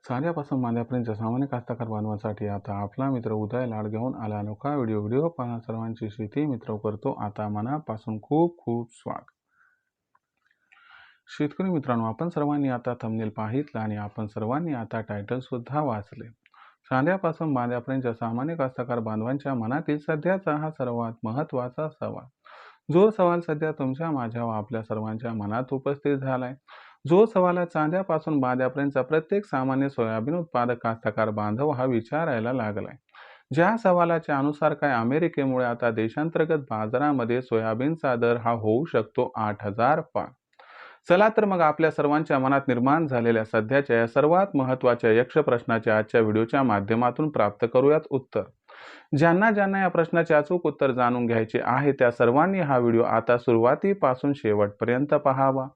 साध्यापासून मांद्यापर्यंत सामान्य कास्तकार बांधवांसाठी आता आपला मित्र उदय लाड घेऊन आला अनोखा व्हिडिओ पाहणा सर्वांची शेती मित्र करतो आता मनापासून खूप खूप स्वागत. शेतकरी मित्रांनो, आपण सर्वांनी आता थंबनेल पाहितला आणि आपण सर्वांनी आता टायटल सुद्धा वाचले. साध्यापासून बांध्यापर्यंत सामान्य कास्तकार बांधवांच्या मनातील सध्याचा हा सर्वात महत्त्वाचा सवाल, जो सवाल सध्या तुमच्या माझ्या व आपल्या सर्वांच्या मनात उपस्थित झालाय, जो सवाल चांद्यापासून बांध्यापर्यंत प्रत्येक सामान्य सोयाबीन उत्पादक कास्तकार बांधव हा विचारायला लागलाय. ज्या सवालाच्या अनुसार काय अमेरिकेमुळे आता देशांतर्गत बाजारामध्ये सोयाबीनचा दर हा होऊ शकतो 8,000 पार. चला तर मग आपल्या सर्वांच्या मनात निर्माण झालेल्या सध्याच्या या सर्वात महत्त्वाच्या यक्ष प्रश्नाच्या आजच्या व्हिडिओच्या माध्यमातून प्राप्त करूयात उत्तर. ज्यांना ज्यांना या प्रश्नाचे अचूक उत्तर जाणून घ्यायचे आहे त्या सर्वांनी हा व्हिडिओ आता सुरुवातीपासून शेवटपर्यंत पाहावा.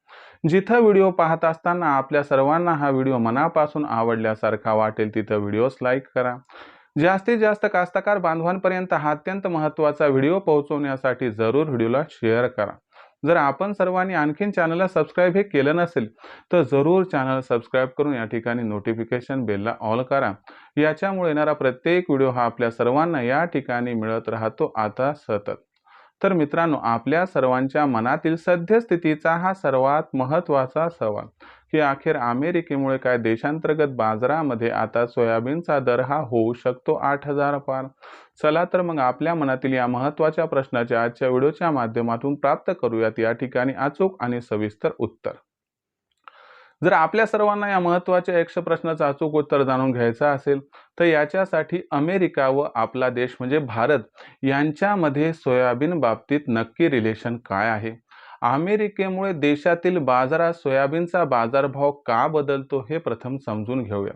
जिथं व्हिडिओ पाहत असताना आपल्या सर्वांना हा व्हिडिओ मनापासून आवडल्यासारखा वाटेल तिथं व्हिडिओस लाईक करा. जास्तीत जास्त कास्तकार बांधवांपर्यंत हा अत्यंत महत्त्वाचा व्हिडिओ पोहोचवण्यासाठी जरूर व्हिडिओला शेअर करा. जर आपण सर्वांनी आणखीन चॅनलला सबस्क्राईब हे केलं नसेल तर जरूर चॅनल सबस्क्राईब करून या ठिकाणी नोटिफिकेशन बेलला ऑल करा. याच्यामुळे येणारा प्रत्येक व्हिडिओ हा आपल्या सर्वांना या ठिकाणी मिळत राहतो आता सतत. तर मित्रांनो, आपल्या सर्वांच्या मनातील सद्यस्थितीचा हा सर्वात महत्त्वाचा सवाल की अखेर अमेरिकेमुळे काय देशांतर्गत बाजारामध्ये आता सोयाबीनचा दर हा होऊ शकतो 8,000 पार. चला तर मग आपल्या मनातील या महत्त्वाच्या प्रश्नाचे आजच्या व्हिडिओच्या माध्यमातून प्राप्त करूयात या ठिकाणी अचूक आणि सविस्तर उत्तर. जर आपल्या सर्वांना या महत्त्वाच्या यक्ष प्रश्नाचं अचूक उत्तर जाणून घ्यायचं असेल तर याच्यासाठी अमेरिका व आपला देश म्हणजे भारत यांच्यामध्ये सोयाबीन बाबतीत नक्की रिलेशन काय आहे, अमेरिकेमुळे देशातील बाजारात सोयाबीनचा बाजारभाव का बदलतो हे प्रथम समजून घेऊया.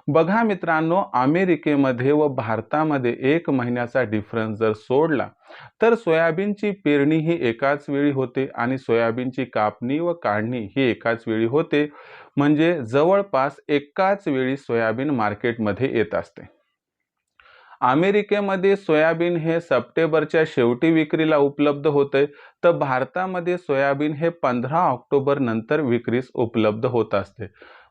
बघा मित्रांनो, अमेरिकेमध्ये व भारतामध्ये 1 महिन्याचा डिफरन्स जर सोडला तर सोयाबीनची पेरणी ही एकाच वेळी होते आणि सोयाबीनची कापणी व काढणी ही एकाच वेळी होते. म्हणजे जवळपास एकाच वेळी सोयाबीन मार्केटमध्ये येत असते. अमेरिकेमध्ये सोयाबीन हे सप्टेंबरच्या शेवटी विक्रीला उपलब्ध होते तर भारतामध्ये सोयाबीन हे 15 ऑक्टोबर नंतर विक्रीस उपलब्ध होत असते.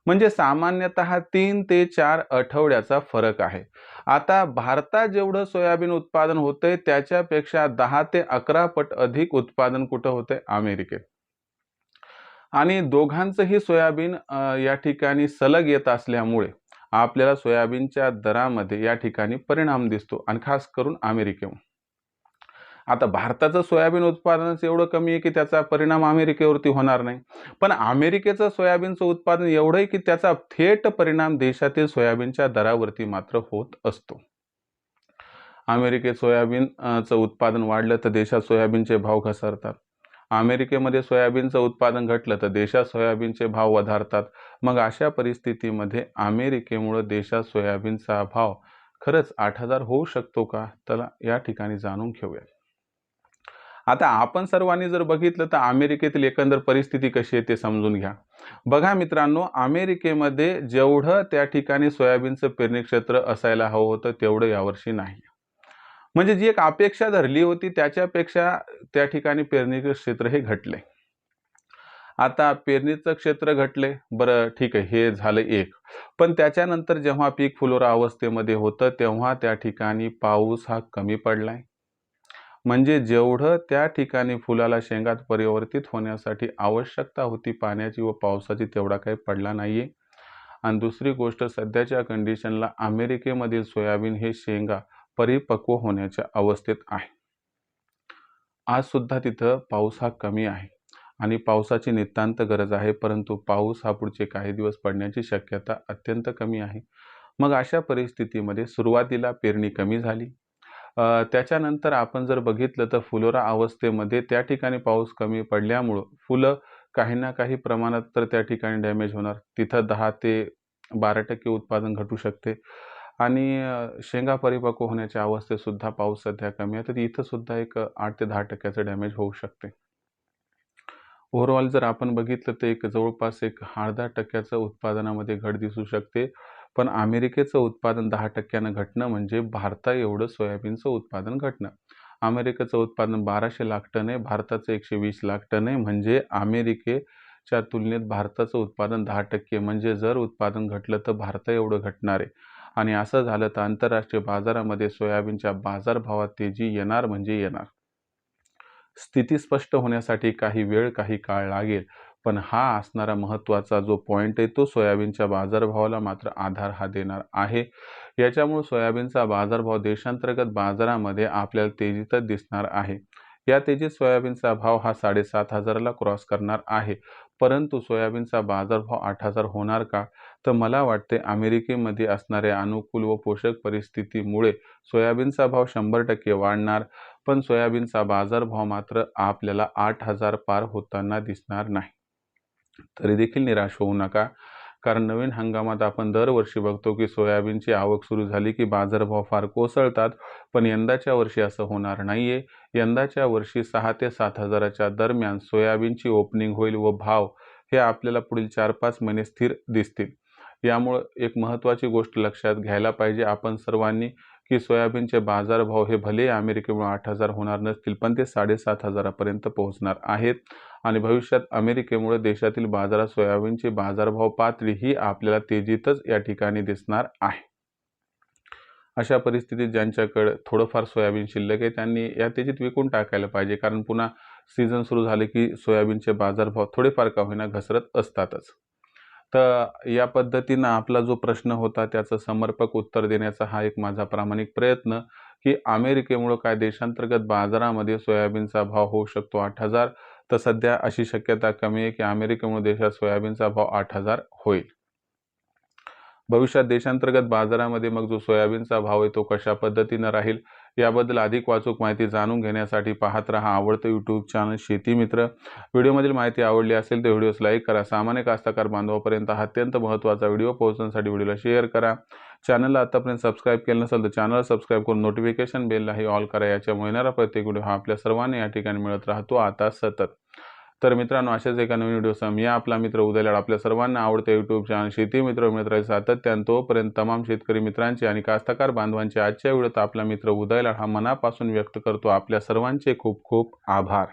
म्हणजे सामान्यतः 3 ते 4 आठवड्याचा फरक आहे. आता भारतात जेवढं सोयाबीन उत्पादन होतंय त्याच्यापेक्षा 10 ते 11 पट अधिक उत्पादन कुठं होतंय, अमेरिकेत. आणि दोघांचंही सोयाबीन या ठिकाणी सलग येत असल्यामुळे आपल्याला सोयाबीनच्या दरामध्ये या ठिकाणी परिणाम दिसतो आणि खास करून अमेरिकेवर. आता भारताचं सोयाबीन उत्पादनच एवढं कमी आहे की त्याचा परिणाम अमेरिकेवरती होणार नाही, पण अमेरिकेचं सोयाबीनचं उत्पादन एवढं आहे की त्याचा थेट परिणाम देशातील सोयाबीनच्या दरावरती मात्र होत असतो. अमेरिकेत सोयाबीनचं उत्पादन वाढलं तर देशात सोयाबीनचे भाव घसरतात. अमेरिकेमध्ये सोयाबीनचं उत्पादन घटलं तर देशात सोयाबीनचे भाव वधारतात. मग अशा परिस्थितीमध्ये अमेरिकेमुळे देशात सोयाबीनचा भाव खरंच 8,000 होऊ शकतो का, तर या ठिकाणी जाणून घेऊया. आता आपण सर्वांनी जर बघितलं तर अमेरिकेतील एकंदर परिस्थिती कशी आहे ते समजून घ्या. बघा मित्रांनो, अमेरिकेमध्ये जेवढं त्या ठिकाणी सोयाबीनचं पेरणी क्षेत्र असायला हवं होतं तेवढं यावर्षी नाही. म्हणजे जी एक अपेक्षा धरली होती त्याच्यापेक्षा त्या ठिकाणी पेरणीचं क्षेत्र हे घटले. आता पेरणीचं क्षेत्र घटले, बरं ठीक आहे, हे झालं एक. पण त्याच्यानंतर जेव्हा पीक फुलोरा अवस्थेमध्ये होतं तेव्हा त्या ठिकाणी पाऊस हा कमी पडलाय. म्हणजे जेवढं त्या ठिकाणी फुलाला शेंगात परिवर्तित होण्यासाठी आवश्यकता होती पाण्याची व पावसाची तेवढा काही पडला नाहीये. आणि दुसरी गोष्ट, सध्याच्या कंडिशनला अमेरिकेमधील सोयाबीन हे शेंगा परिपक्व होण्याच्या अवस्थेत आहे. आज सुद्धा तिथं पाऊस हा कमी आहे आणि पावसाची नितांत गरज आहे, परंतु पाऊस हा पुढचे काही दिवस पडण्याची शक्यता अत्यंत कमी आहे. मग अशा परिस्थितीमध्ये सुरुवातीला पेरणी कमी झाली. त्याच्यानंतर आपण जर बघितलं तर फुलोरा अवस्थेमध्ये त्या ठिकाणी पाऊस कमी पडल्यामुळं फुलं काही ना काही प्रमाणात तर त्या ठिकाणी डॅमेज होणार. तिथं 10 ते 12% उत्पादन घटू शकते आणि शेंगा परिपक्व होण्याच्या अवस्थेत सुद्धा पाऊस सध्या कमी आहे तर इथं सुद्धा एक 8 ते 10% डॅमेज होऊ शकते. ओव्हरऑल जर आपण बघितलं तर एक जवळपास एक 10% उत्पादनामध्ये घट दिसू शकते. पण अमेरिकेचं उत्पादन 10% घटणं म्हणजे भारता एवढं सोयाबीनचं उत्पादन घटणं. अमेरिकेचं उत्पादन 1200 लाख टन आहे, भारताचं 120 लाख टन आहे. म्हणजे अमेरिके च्या तुलनेत भारताचं उत्पादन 10% म्हणजे जर उत्पादन घटलं तर भारता एवढं घटणार आहे. आणि असं झालं तर आंतरराष्ट्रीय बाजारामध्ये सोयाबीनच्या बाजारभावात तेजी येणार म्हणजे येणार. स्थिती स्पष्ट होण्यासाठी काही वेळ, काही काळ लागेल. पण हा असणारा महत्त्वाचा जो पॉइंट आहे तो सोयाबीनच्या बाजारभावाला मात्र आधार हा देणार आहे. याच्यामुळे सोयाबीनचा बाजारभाव देशांतर्गत बाजारामध्ये आपल्याला तेजीतच दिसणार आहे. या तेजीत सोयाबीनचा भाव हा 7,500 ला क्रॉस करणार आहे. परंतु सोयाबीनचा बाजारभाव 8,000 होणार का? तर मला वाटते अमेरिकेमध्ये असणाऱ्या अनुकूल व पोषक परिस्थितीमुळे सोयाबीनचा भाव 100% वाढणार. पण सोयाबीनचा बाजारभाव मात्र आपल्याला 8,000 पार होताना दिसणार नाही. तरी देखील निराश होऊ नका. कारण नवीन हंगामात आपण दरवर्षी बघतो की सोयाबीनची आवक सुरू झाली की बाजारभाव फार कोसळतात. पण यंदाच्या वर्षी असं होणार नाहीये. यंदाच्या वर्षी 6 ते 7,000च्या दरम्यान सोयाबीनची ओपनिंग होईल व भाव हे आपल्याला पुढील 4-5 महिने स्थिर दिसतील. यामुळं एक महत्त्वाची गोष्ट लक्षात घ्यायला पाहिजे आपण सर्वांनी की सोयाबीनचे बाजारभाव हे भले अमेरिकेमुळे 8,000 होणार नसतील पण ते 7,500 पर्यंत पोहोचणार आहेत. आणि भविष्यात अमेरिकेमुळे देशातील बाजारात सोयाबीनची बाजारभाव पातळी ही आपल्याला तेजीतच या ठिकाणी दिसणार आहे. अशा परिस्थितीत ज्यांच्याकडे थोडंफार सोयाबीन शिल्लक आहे त्यांनी या तेजीत विकून टाकायला पाहिजे. कारण पुन्हा सीझन सुरू झाले की सोयाबीनचे बाजारभाव थोडेफार का होईना घसरत असतातच. तर या पद्धतीनं आपला जो प्रश्न होता त्याचं समर्पक उत्तर देण्याचा हा एक माझा प्रामाणिक प्रयत्न की अमेरिकेमुळे काय देशांतर्गत बाजारामध्ये सोयाबीनचा भाव होऊ शकतो 8,000. तर सध्या अशी शक्यता कमी आहे की अमेरिकेमुळे देशात सोयाबीनचा भाव 8,000 होईल. भविष्यात देशांतर्गत बाजारामध्ये मग जो सोयाबीनचा भाव आहे तो कशा पद्धतीनं राहील याबद्दल अधिक वाचूक माहिती जाणून घेण्यासाठी पाहत रहा आवडतं यूट्यूब चॅनल शेती मित्र. व्हिडिओमधील माहिती आवडली असेल तर व्हिडिओस लाईक करा. सामान्य कास्तकार बांधवापर्यंत हा अत्यंत महत्त्वाचा व्हिडिओ पोहोचण्यासाठी व्हिडिओला शेअर करा. चॅनलला आतापर्यंत सबस्क्राईब केलं नसेल तर चॅनल सबस्क्राईब करून नोटिफिकेशन बेललाही ऑल करा. याच्यामुळे येणारा प्रत्येक व्हिडिओ हा आपल्या सर्वांना या ठिकाणी मिळत राहतो आता सतत. तर मित्रांनो अशाच एका नवीन व्हिडिओसह मी आपला मित्र उदय लाड आपल्या सर्वांना आवडते यूट्यूब चॅनल शेती मित्र मिळत राहील सातत्याने. तोपर्यंत तमाम शेतकरी मित्रांचे आणि कास्तकार बांधवांचे आजच्या व्हिडिओत आपला मित्र उदय लाड हा मनापासून व्यक्त करतो आपल्या सर्वांचे खूप खूप आभार.